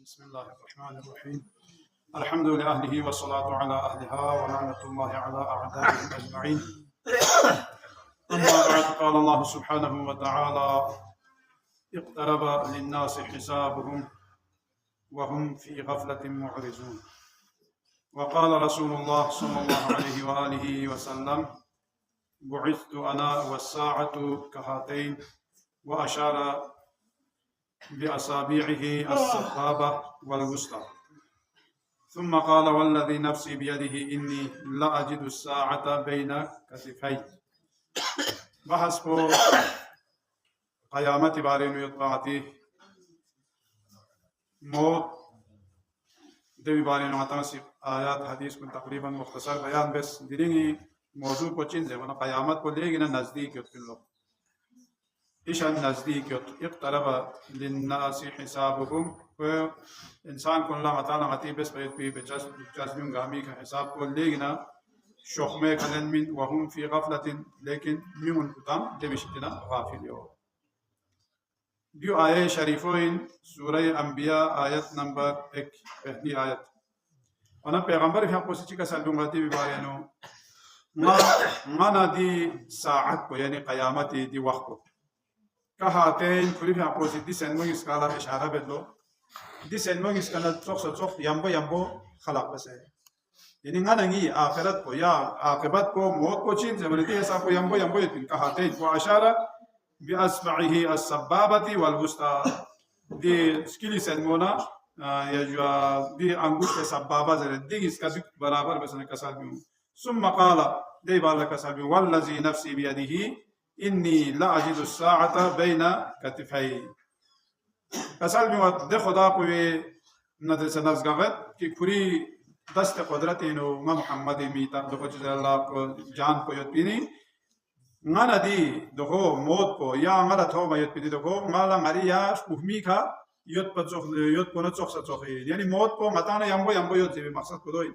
بسم الله الرحمن الرحيم. الحمد لأهله والصلاة على أهلها ولعنة الله على أعدائهم أجمعين. أما بعد، قال الله سبحانه وتعالى: اقترب للناس حسابهم وهم في غفلة معرضون. وقال رسول الله صلى الله عليه وآله وسلم: بعثت أنا والساعة كهاتين، وأشار بأصابعه السبابة والوسطى، ثم قال: والذي نفسي بيده إني لأجد الساعة بين كتفي. بحث کو قیامت بارے میں یطاعتی موت دوی بارے میں متناسب آیات حدیث کو تقریبا مختصر بیان بس دیرینگی موضوع کو چیز ہے ورنہ قیامت کو لے گنا نزدیک یوت لوگ إيشان نزدیک یوت اقترب للناس حسابهم انسان کو اللہ تعالی غتی بس پی بجسم گامی کا حساب کو لے گنا شخمه كلن من وهم في غفلة لكن من قدام دمشقنا غافل يوم. ديو آية شريفين سورة أنبياء آية نمبر 1 पहली आयत. أنا पैगंबर في أقوى شيء كسر دمغتي ببارينو ما نادي ساعة को यानी قيامت دي وقت को كهاتين كل في أقوى شيء دي سنمو يسكالا إشارة بدلو دي سنمو يسكالا تروح يامبو خلاق بس है. ini nganangi akhirat ko ya akibat ko maut ko chin se berarti ऐसा को yambo yatin kahate ko ashara bi asba'ihi as-sababati wal wusta di skili senmona ya jua di angush ke sababa zare di iska barabar basne kasal bi summa qala dei bala kasal bi wallazi nafsi bi yadihi inni la ajidu as-sa'ata bayna katifai kasal bi de khuda ko nadre se nazgavet ki puri دست قدرت اینو ما محمد میتا دو چیز الله کو جان کو یت پینی غنا دی دو موت کو یا غلا تو ما یت پینی دو غلا ماریا فهمی کا یت پچوخ یت کو نچوخ سچوخ یعنی موت کو متانا یامبو یت دی مقصد کو دوی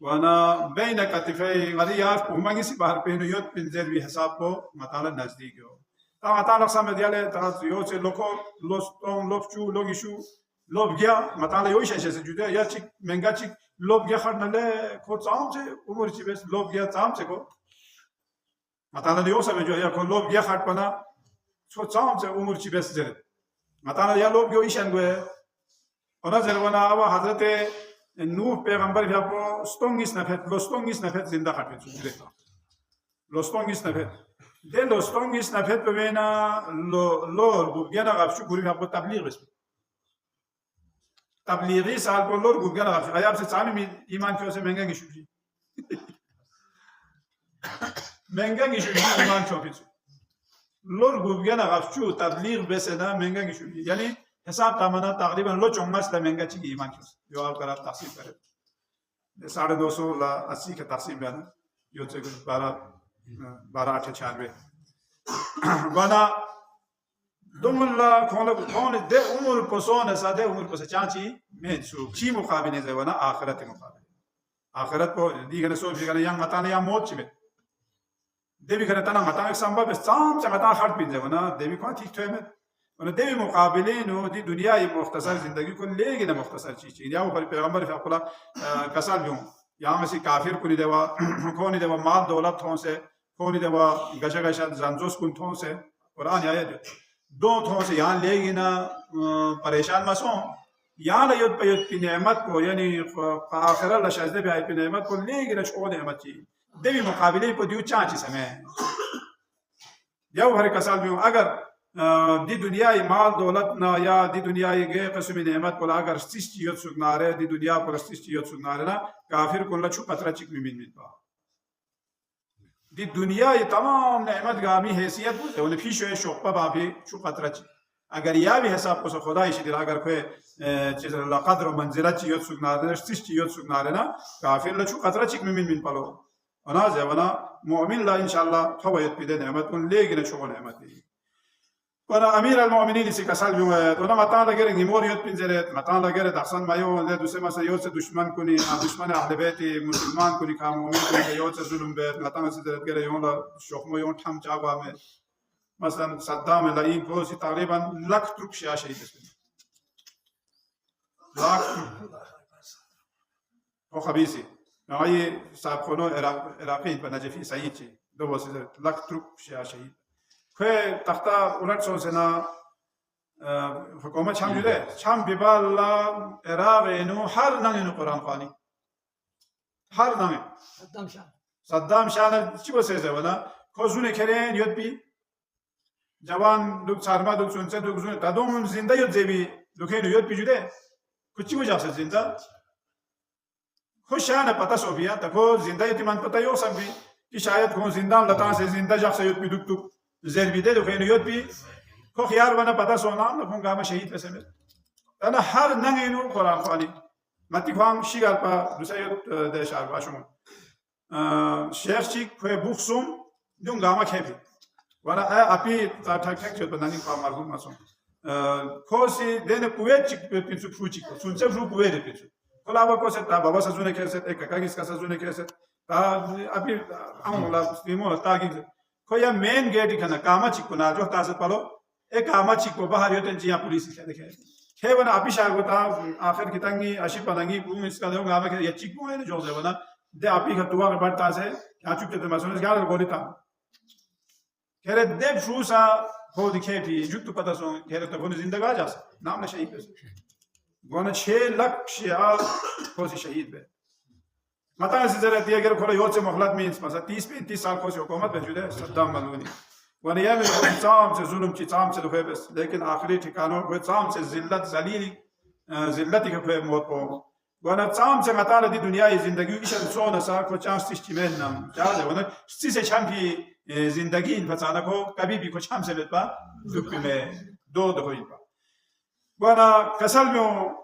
وانا بین کتفی ماریا فهمانی سی بهر پینو یت پنزر وی حساب کو متانا نزدیک ہو تا متانا سم دیاله تا یو چه لوکو لوستون لوفچو لوگیشو لوب گیا متانا یوش اشه جوده یا چیک منگا چیک لوب گیا خرنا له کو چام چه عمر چی بس لوب گیا چام چه کو متانا دیو سمجھ جو یا کو لوب گیا خرط پنا چو چام چه عمر چی بس زره متانا یا لوب گیو ایشان گوه اونا زروانا اوا حضرت نوح پیغمبر بیا کو ستونگیس نفت زنده خرط چو زره لستونگیس نفت دل لستونگیس نفت ببینا لور گیا نا غفشو گوری بیا کو تبلیغ بس تبلیغی سال کو لور گوگل غف غیاب سے چامی ایمان کیو سے مہنگا گشوجی مہنگا گشوجی ایمان کیو پیچ لور گوگل غف چو تبلیغ بسنا مہنگا گشوجی یعنی حساب تمنا تقریبا لو چونگاس تا مہنگا چی ایمان کیو جو آپ کرا تقسیم کرے 250 لا 80 کا تقسیم بیان جو سے 12 8 96 بنا دوملا کون ده عمر پسون ساده عمر پس چانچی میچو چی مقابله زوانا آخرت مقابله آخرت کو دیگر سو دیگر یان متان یا موت چی دیوی کنه تنا متان سامبا بس سام چه متان خرد بین زوانا دیوی کون تیک تو امد اون دیوی مقابله نو دی دنیای مختصر زندگی کو لیگی نه مختصر چی یا او پیغمبر فقلا کسال بیون یا مسی کافر کنی دیوا کونی دیوا مال دولت تون سے کونی دیوا گشا گشا زنجوس کن تون سے قرآن آیت دو تھوں سے یہاں لے گی نا پریشان مسوں یہاں لیت پیت کی نعمت کو یعنی آخرہ لشازدہ بھی آئی پی نعمت کو لے گی نا چھوڑ نعمت چی دیوی مقابلے پہ دیو چانچی سمیں یاو ہر کسال بیوں اگر دی دنیای مال دولت نا یا دی دنیای گئے قسم نعمت کو اگر ستیس چیت سکنا رہے دی دنیا پر ستیس چیت سکنا رہے نا کافر کو لچو قطرہ چک میں من پا دی دنیا یہ تمام نعمت گامی حیثیت بولتے ہیں فی شوئے شوقہ باپی شو قطرہ چی اگر یا بھی حساب کو سے خدای شدیر اگر کوئی چیز اللہ قدر و منزلت چی یوت سکنا رہے ستیس چی یوت سکنا رہے نا کافر لچو قطرہ چک من پلو وناز ہے ونا مؤمن لا انشاءاللہ خوایت پیدے نعمت کن لے گنے شو نعمت دی ونا امیر المؤمنین اسی کسال بیوں ہے ونا مطان لگرے نیمور یوت پنزرت مطان لگرے دخصان مایو لے دوسرے مسا یوت سے دشمن کنی دشمن اہل بیتی مسلمان کنی کام مومن کنی یوت سے ظلم بیت مطان سے درد گرے یون شخمو یون ٹھم چاگوا میں مثلا صدام لئیم کو سی تقریبا لکھ ترک شیعہ شہید اس लाख वो खबीसी ये साहब खोनो इराक़ी पर नजफ़ी सही ची दो वैसे लाख ट्रुप शिया शहीद खे तख्ता उलट सो से ना हुकूमत शाम जुदे शाम बिबाला इराक़ इनु हर नंगे नु कुरान ख़ानी हर नंगे सद्दाम शाह ने चिबो से वना खोजुने खेरें युद्ध भी जवान दुख सारमा दुख सुनसे दुख सुन तादों में जिंदा युद्ध जेबी दुखे युद्ध भी जुदे कुछ चिबो जासे जिंदा खुशान पता सोफिया तको जिंदा यतीमान पता यो सब भी कि शायद को जिंदा लता से जिंदा जासे युद्ध भी दुख दुख ज़ेर भी दे दुखे युद्ध भी को ख़यार बना पता सोना लखों गामा शहीद पैसे में तना हर नंगे नु कुरान ख़ानी मती ख़ाम शिगार पा दूसरा युद्ध देश आरबाशों शेख चिक खे बुक्सुम दुं गामा खेपी वाला अपी ताठक ठक जो बनानी का मालूम मासूम खोसी देने कुएत चिक पिंसु फूची को सुनसे फ्रू कुएत पिंसु कोलावा को से ता बाबा सजुने कैसे एक कागिस का सजुने कैसे ता अपी आमला स्टीमो ताकि को या मेन गेट खाना कामा चिक को ना जो तासे पालो एक कामा चिक को बाहर योतन जिया पुलिस के देखे खे वना अपी शाग बता आखिर कितंगी अशी पनंगी पूम इसका दो गामा के ये चिक को है जो से वना दे अपी का तुआ बढ़ता से क्या चुप ते मासूम गाल गोलिता खेरे देव शूसा हो दिखे भी जुट पता सो खेरे तो कोने जिंदगा जास नाम ने शहीद पे गोने 6 लाख शिया को शहीद पे मता से जरा दिया अगर खोला योर से मोहलत में मसा 30-35 साल को से हुकूमत में जुदे सद्दाम मलूनी वन ये में चाम से जुल्म की चाम से दुखे बस लेकिन आखिरी ठिकानों को चाम से जिल्लत जलीली जिल्लत के मौत को वन चाम से मता दी दुनिया की जिंदगी इशन सोना सा को चांस तिश्तिमेन नाम चाहे वन से चैंपी जिंदगी इन फसाना को कभी भी कुछ हम से लेता दुख में दो ही पा वाना कसल में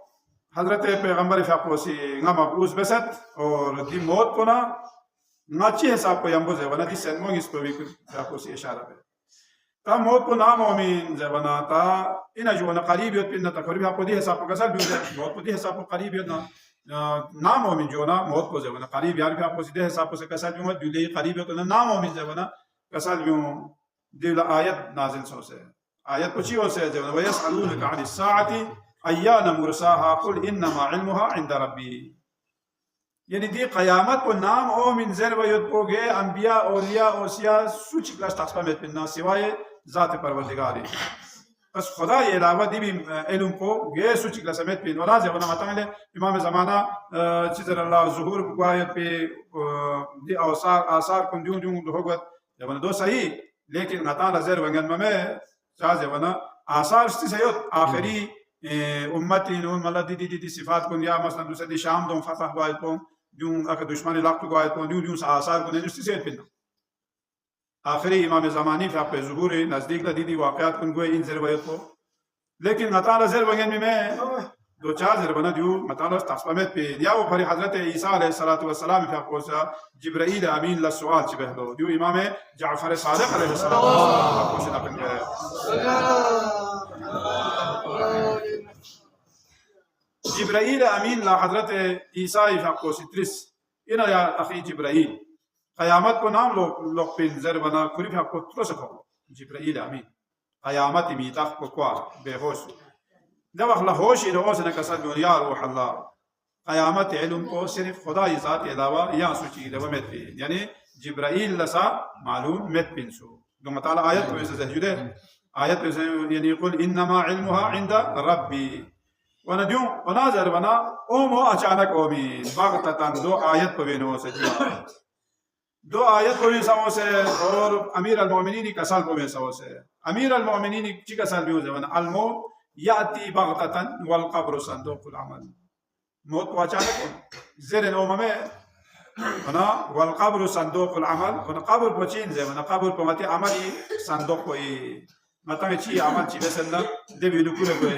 हज़रत पैगंबर फ़ाक़ोसी ङम अबूस बसत और दी मौत को ना नाची हिसाब को यंबो ज़वाना दी सेंमों इस पर भी फ़ाक़ोसी इशारा है ता मौत को नाम अमीन ज़वाना ता इन अजवाना करीब योत पिन ता करीब आपको दी हिसाब को कसल भी होता मौत को दी हिसाब को करीब योत ना नाम अमीन जो ना मौत को ज़वाना करीब यार भी आपको सीधे हिसाब को से कसल भी मौत जुले करीब योत ना नाम अमीन ज़वाना कसल भी दिल आयत नाज़िल सो से आयत कुछ ही हो से ज़वाना वयसअलूनका अनिस साअति अय्याना मुरसाहा कुल इन्नमा इल्मुहा इंद रब्बी यानी दी क़यामत को नाम ओ मिन ज़र वयुद को गे अंबिया औलिया ओसिया सूच क्लास तस्बा में पिन्ना सिवाय ज़ात परवरदिगार बस खुदा ये अलावा दी भी इल्म को गे सूच क्लास में पिन और आज ज़माना मतंगले इमाम ज़माना चिज़र अल्लाह ज़ुहूर गुआयत पे दी आसार कुन दूं दूं होगत ज़माना दो सही लेकिन नता नज़र वंगन में चाह ज़माना आसार से आखिरी उम्मती नो मतलब दी सिफात को या मसलन दूसरे शाम दो फतह हुआ तो जो अगर दुश्मनी लाख को आए तो जो आसार को नहीं से पिन आखिरी इमाम ज़मानी फिर आपके ज़ुहूर नज़दीक दी वाक़यात कुन गोए इन ज़रवयत को लेकिन मताला ज़र वगैन में दो चार ज़र बना दियो मताला तस्बमेत पे या वो फरी हज़रत ईसा अलैहिस्सलातु वस्सलाम फिर आपको सा जिब्राइल अमीन ला सवाल चिबह लो दियो इमाम जाफ़र सादिक़ अलैहिस्सलाम आपको शिना पिन गया जिब्राइल अमीन ला हज़रत ईसा इफ़ाको सित्रिस इन या अखी जिब्राइल क़यामत को नाम लोग पिन ज़र बना कुरी फिर आपको तुरस को जिब्राइल अमीन क़यामत मीताक़ को क्या बेहोश जब अखला होश इन होश ने कसर दुनिया रूह अल्लाह क़यामत इल्म को सिर्फ खुदा ही ज़ात के अलावा या सूची दवा में थी यानी जिब्राइल लसा मालूम में पिन सो दो मताला आयत को ऐसे जुड़े आयत पे यानी कुल इन्नमा इल्मुहा इंद रब्बी वना जो वनाजर वना ओमो अचानक ओमी बागततन दो आयत पे नो से दो आयत पे सो से और अमीर अल-मोमिनीन का साल पे सो से अमीर अल-मोमिनीन की का साल भी हो जाए अल-मौत याती बागततन वल कब्र संदूकुल अमल मौत को अचानक ज़ेर नोम में वना वल कब्र संदूकुल अमल वना कब्र पचीन जे वना कब्र पे मते अमली संदूक को मतलब ची अमल ची बेसना देवी लुकुले को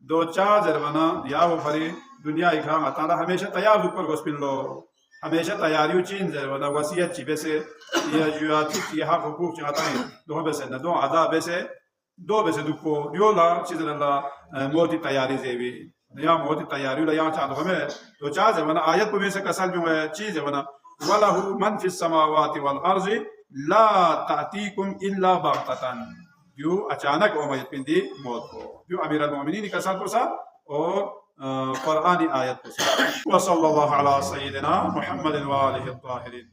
दो चार जरबना या वो फरी दुनिया इखा मताला हमेशा तैयार ऊपर गोस्पिन लो हमेशा तैयारियों चीन जरबना वसीयत ची बेसे या जुआती ची हक हुकूक चाहता है दो बेसना दो आधा बेसे दो बेसे दुको योला चीज़ रल्ला मोती तैयारी जेवी या मोती तैयारी ला या चांद हमें दो चार जरबना आयत को बेसे कसल में है चीज़ जरबना वलहु मन फिस समावाति वल अर्ज़ि ला तातीकुम इल्ला बग़ततन जो अचानक ओमयत पिंदी मौत को जो अमीर अल-मोमिनीन का साथ और कुरानी आयत को। वसल्लल्लाहु अला सय्यिदिना मुहम्मद व आलिहि अत्ताहिरीन।